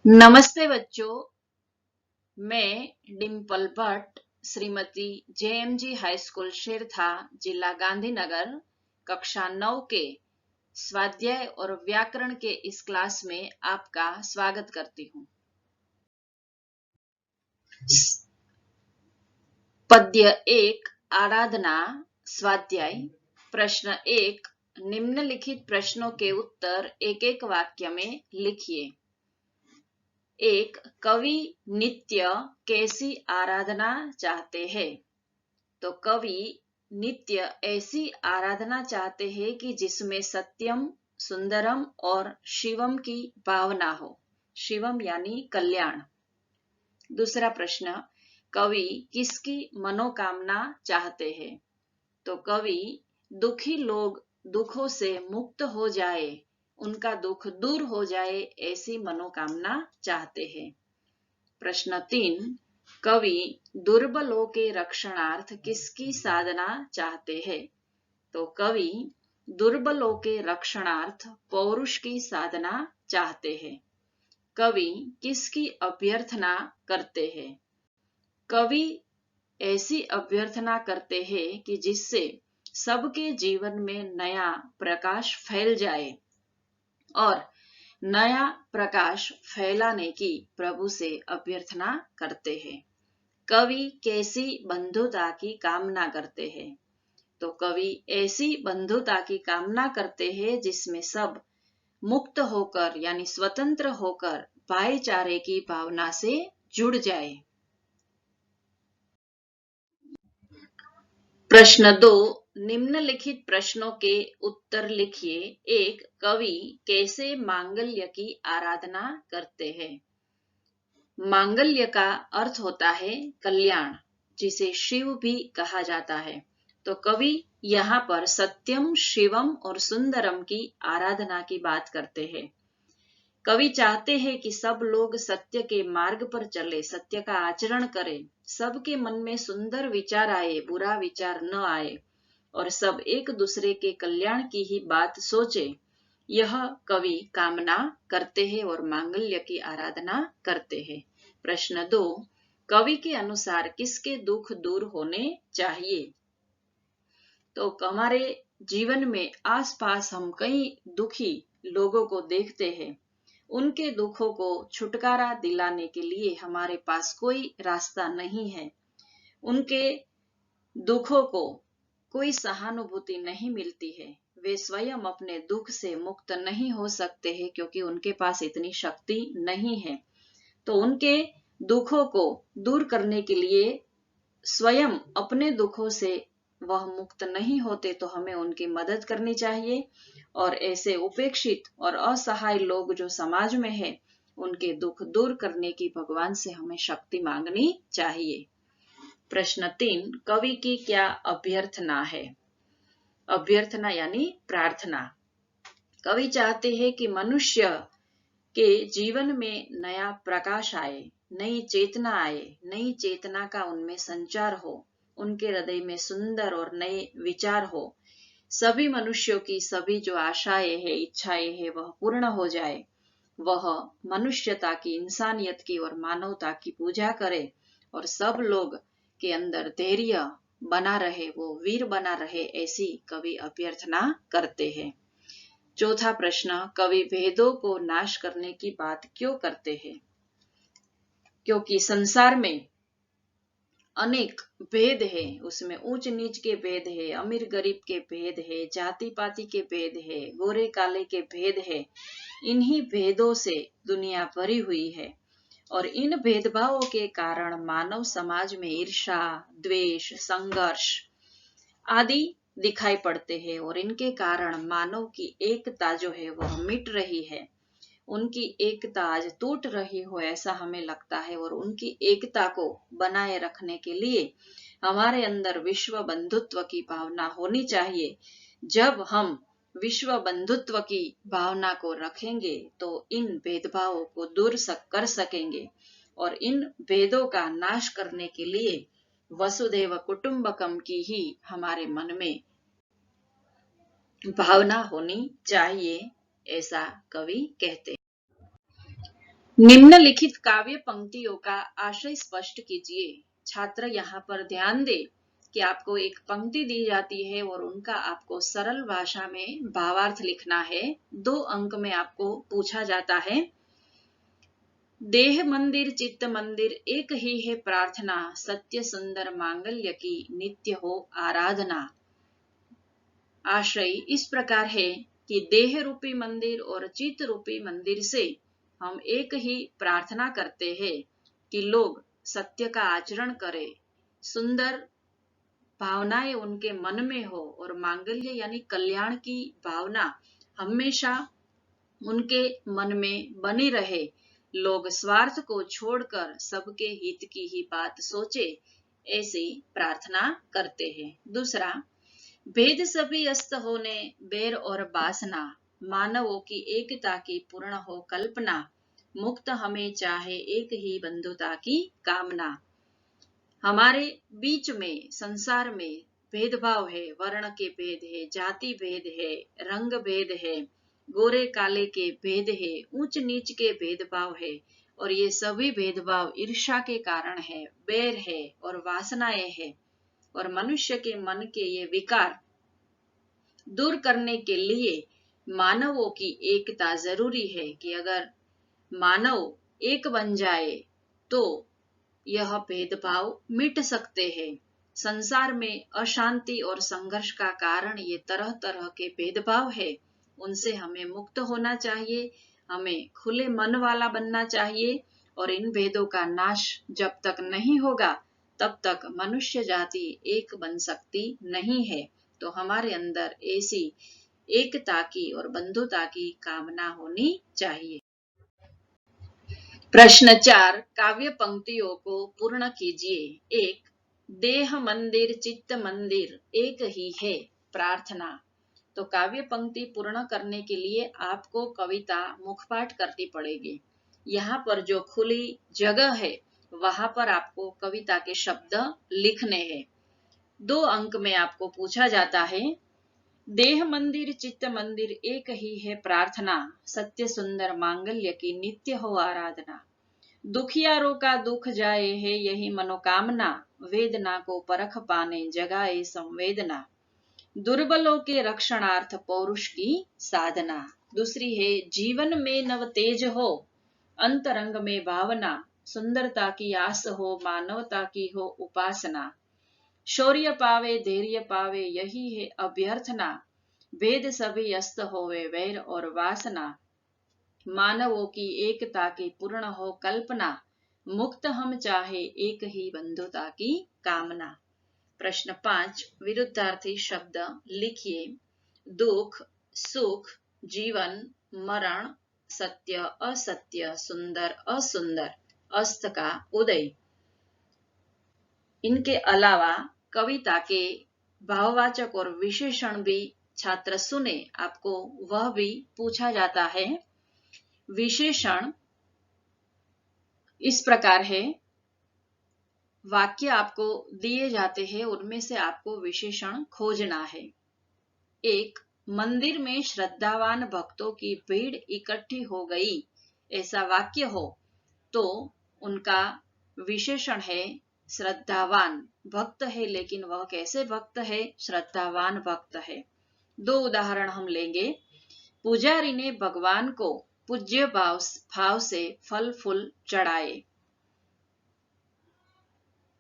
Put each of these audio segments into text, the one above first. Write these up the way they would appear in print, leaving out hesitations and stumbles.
नमस्ते बच्चों, मैं Dimple Bhatt Shrimati JMG high school Shertha, जिला गांधीनगर, कक्षा 9 के स्वाध्याय और व्याकरण के इस क्लास में आपका स्वागत करती हूँ। पद्य 1 आराधना स्वाध्याय। प्रश्न 1, निम्नलिखित प्रश्नों के उत्तर एक एक वाक्य में लिखिए। 1. कवि नित्य कैसी आराधना चाहते हैं? तो कवि नित्य ऐसी आराधना चाहते हैं कि जिसमें सत्यम, सुंदरम और शिवम की भावना हो। शिवम यानी कल्याण। दूसरा प्रश्न, कवि किसकी मनोकामना चाहते हैं? तो कवि दुखी लोग दुखों से मुक्त हो जाए, उनका दुख दूर हो जाए, ऐसी मनोकामना चाहते हैं। प्रश्न 3, कवि दुर्बलों के रक्षणार्थ किसकी साधना चाहते हैं? तो कवि दुर्बलों के रक्षणार्थ पौरुष की साधना चाहते हैं। कवि किसकी अभ्यर्थना करते हैं? कवि ऐसी अभ्यर्थना करते हैं कि जिससे सबके जीवन में नया प्रकाश फैल जाए, और नया प्रकाश फैलाने की प्रभु से अभ्यर्थना करते हैं। कवि कैसी बंधुता की कामना करते हैं? तो कवि ऐसी बंधुता की कामना करते हैं जिसमें सब मुक्त होकर यानी स्वतंत्र होकर भाईचारे की भावना से जुड़ जाए। प्रश्न 2, निम्नलिखित प्रश्नों के उत्तर लिखिए। 1, कवि कैसे मांगल्य की आराधना करते हैं? मांगल्य का अर्थ होता है कल्याण, जिसे शिव भी कहा जाता है। तो कवि यहाँ पर सत्यम, शिवम और सुंदरम की आराधना की बात करते हैं। कवि चाहते हैं कि सब लोग सत्य के मार्ग पर चले, सत्य का आचरण करें, सबके मन में सुंदर विचार आए, बुरा विचार न आए, और सब एक दूसरे के कल्याण की ही बात सोचे। यह कवि कामना करते हैं और मांगल्य की आराधना करते हैं। प्रश्न 2, कवि के अनुसार किसके दुख दूर होने चाहिए? तो हमारे जीवन में आसपास हम कई दुखी लोगों को देखते हैं। उनके दुखों को छुटकारा दिलाने के लिए हमारे पास कोई रास्ता नहीं है। उनके दुखों को कोई सहानुभूति नहीं मिलती है। वे स्वयं अपने दुख से मुक्त नहीं हो सकते हैं, क्योंकि उनके पास इतनी शक्ति नहीं है। तो उनके दुखों को दूर करने के लिए स्वयं अपने दुखों से वह मुक्त नहीं होते, तो हमें उनकी मदद करनी चाहिए। और ऐसे उपेक्षित और असहाय लोग जो समाज में है, उनके दुख दूर करने की भगवान से हमें शक्ति मांगनी चाहिए। प्रश्न 3, कवि की क्या अभ्यर्थना है? अभ्यर्थना यानी प्रार्थना। कवि चाहते हैं कि मनुष्य के जीवन में नया प्रकाश आए, नई चेतना आए, नई चेतना का उनमें संचार हो, उनके हृदय में सुंदर और नए विचार हो। सभी मनुष्यों की सभी जो आशाएं हैं, इच्छाएं हैं, वह पूर्ण हो जाए। वह मनुष्यता की, इंसानियत की और मानवता की पूजा करे, और सब लोग के अंदर धैर्य बना रहे, वो वीर बना रहे, ऐसी कवि अभ्यर्थना करते हैं। चौथा प्रश्न, कवि भेदों को नाश करने की बात क्यों करते हैं? क्योंकि संसार में अनेक भेद है, उसमें ऊंच नीच के भेद है, अमीर गरीब के भेद है, जाति पाति के भेद है, गोरे काले के भेद है। इन्हीं भेदों से दुनिया भरी हुई है, और इन भेदभावों के कारण मानव समाज में ईर्ष्या, द्वेष, संघर्ष आदि दिखाई पड़ते हैं, और इनके कारण मानव की एकता जो है वह मिट रही है। उनकी एकता आज टूट रही हो, ऐसा हमें लगता है। और उनकी एकता को बनाए रखने के लिए हमारे अंदर विश्व बंधुत्व की भावना होनी चाहिए। जब हम विश्व बंधुत्व की भावना को रखेंगे, तो इन भेदभावों को दूर कर सकेंगे, और इन भेदों का नाश करने के लिए वसुधैव कुटुंबकम की ही हमारे मन में भावना होनी चाहिए, ऐसा कवि कहते हैं। निम्नलिखित काव्य पंक्तियों का आशय स्पष्ट कीजिए। छात्र यहाँ पर ध्यान दे कि आपको एक पंक्ति दी जाती है और उनका आपको सरल भाषा में भावार्थ लिखना है। 2 अंक में आपको पूछा जाता है। देह मंदिर चित्त मंदिर एक ही है प्रार्थना, सत्य सुंदर मांगल्य की नित्य हो आराधना। आशय इस प्रकार है कि देह रूपी मंदिर और चित्त रूपी मंदिर से हम एक ही प्रार्थना करते हैं कि लोग सत्य का आचरण करें, सुंदर भावनाएं उनके मन में हो और मांगल्य यानी कल्याण की भावना हमेशा उनके मन में बनी रहे। लोग स्वार्थ को छोड़कर सबके हित की ही बात सोचे, ऐसी प्रार्थना करते हैं। दूसरा, भेद सभी अस्त होने बैर और वासना, मानवों की एकता की पूर्ण हो कल्पना, मुक्त हमें चाहे एक ही बंधुता की कामना। हमारे बीच में संसार में भेदभाव है, वर्ण के भेद है, जाति भेद है, रंग भेद है, गोरे काले के भेद है, ऊंच नीच के भेदभाव है और ये सभी भेदभाव ईर्ष्या के कारण है, बैर है और वासनाएं है। और मनुष्य के मन के ये विकार दूर करने के लिए मानवों की एकता जरूरी है कि अगर मानव एक बन जाए तो यह भेदभाव मिट सकते हैं। संसार में अशांति और संघर्ष का कारण ये तरह तरह के भेदभाव है, उनसे हमें मुक्त होना चाहिए, हमें खुले मन वाला बनना चाहिए और इन भेदों का नाश जब तक नहीं होगा तब तक मनुष्य जाति एक बन सकती नहीं है। तो हमारे अंदर ऐसी एकता की और बंधुता की कामना होनी चाहिए। प्रश्न 4 काव्य पंक्तियों को पूर्ण कीजिए। 1 देह मंदिर चित्त मंदिर एक ही है प्रार्थना। तो काव्य पंक्ति पूर्ण करने के लिए आपको कविता मुखपाठ करनी पड़ेगी। यहाँ पर जो खुली जगह है वहां पर आपको कविता के शब्द लिखने हैं। 2 अंक में आपको पूछा जाता है। देह मंदिर चित्त मंदिर एक ही है प्रार्थना, सत्य सुंदर मांगल्य की नित्य हो आराधना। दुखियारों का दुख जाए है यही मनोकामना, वेदना को परख पाने जगाए संवेदना। दुर्बलों के रक्षणार्थ पौरुष की साधना। दूसरी है जीवन में नव तेज हो, अंतरंग में भावना, सुंदरता की आस हो, मानवता की हो उपासना। शौर्य पावे धैर्य पावे यही है अभ्यर्थना, भेद सभी अस्त होवे वैर और वासना। मानवों की एकता की पूर्ण हो कल्पना, मुक्त हम चाहे एक ही बंधुता की कामना। प्रश्न 5 विरुद्धार्थी शब्द लिखिए। दुख सुख, जीवन मरण, सत्य असत्य, सुंदर असुंदर, अस्त का उदय। इनके अलावा कविता के भाववाचक और विशेषण भी छात्र सुने, आपको वह भी पूछा जाता है। विशेषण इस प्रकार है, वाक्य आपको दिए जाते हैं, उनमें से आपको विशेषण खोजना है। 1 मंदिर में श्रद्धावान भक्तों की भीड़ इकट्ठी हो गई, ऐसा वाक्य हो तो उनका विशेषण है श्रद्धावान। भक्त है लेकिन वह कैसे भक्त है? श्रद्धावान भक्त है। 2 उदाहरण हम लेंगे। पुजारी ने भगवान को पूज्य भाव से फल फूल चढ़ाए।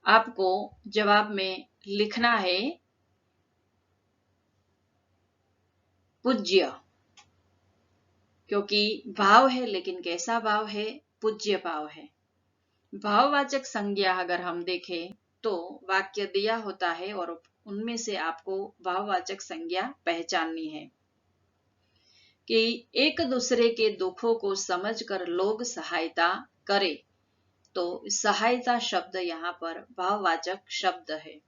आपको जवाब में लिखना है पूज्य, क्योंकि भाव है लेकिन कैसा भाव है? पूज्य भाव है। भाववाचक संज्ञा अगर हम देखें तो वाक्य दिया होता है और उनमें से आपको भाववाचक संज्ञा पहचाननी है कि एक दूसरे के दुखों को समझकर लोग सहायता करें। तो सहायता शब्द यहाँ पर भाववाचक शब्द है।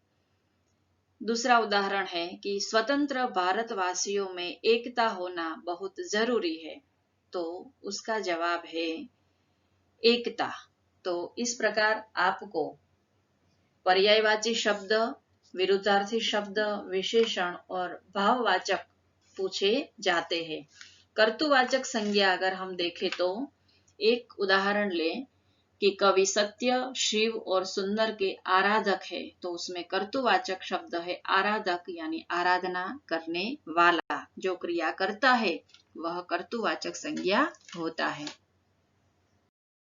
दूसरा उदाहरण है कि स्वतंत्र भारतवासियों में एकता होना बहुत जरूरी है, तो उसका जवाब है एकता। तो इस प्रकार आपको पर्यायवाची शब्द, विरुद्धार्थी शब्द, विशेषण और भाववाचक पूछे जाते हैं। कर्तुवाचक संज्ञा अगर हम देखें तो एक उदाहरण लें कि कवि सत्य, शिव और सुंदर के आराधक है, तो उसमें कर्तुवाचक शब्द है आराधक, यानी आराधना करने वाला। जो क्रिया करता है वह कर्तुवाचक संज्ञा होता है।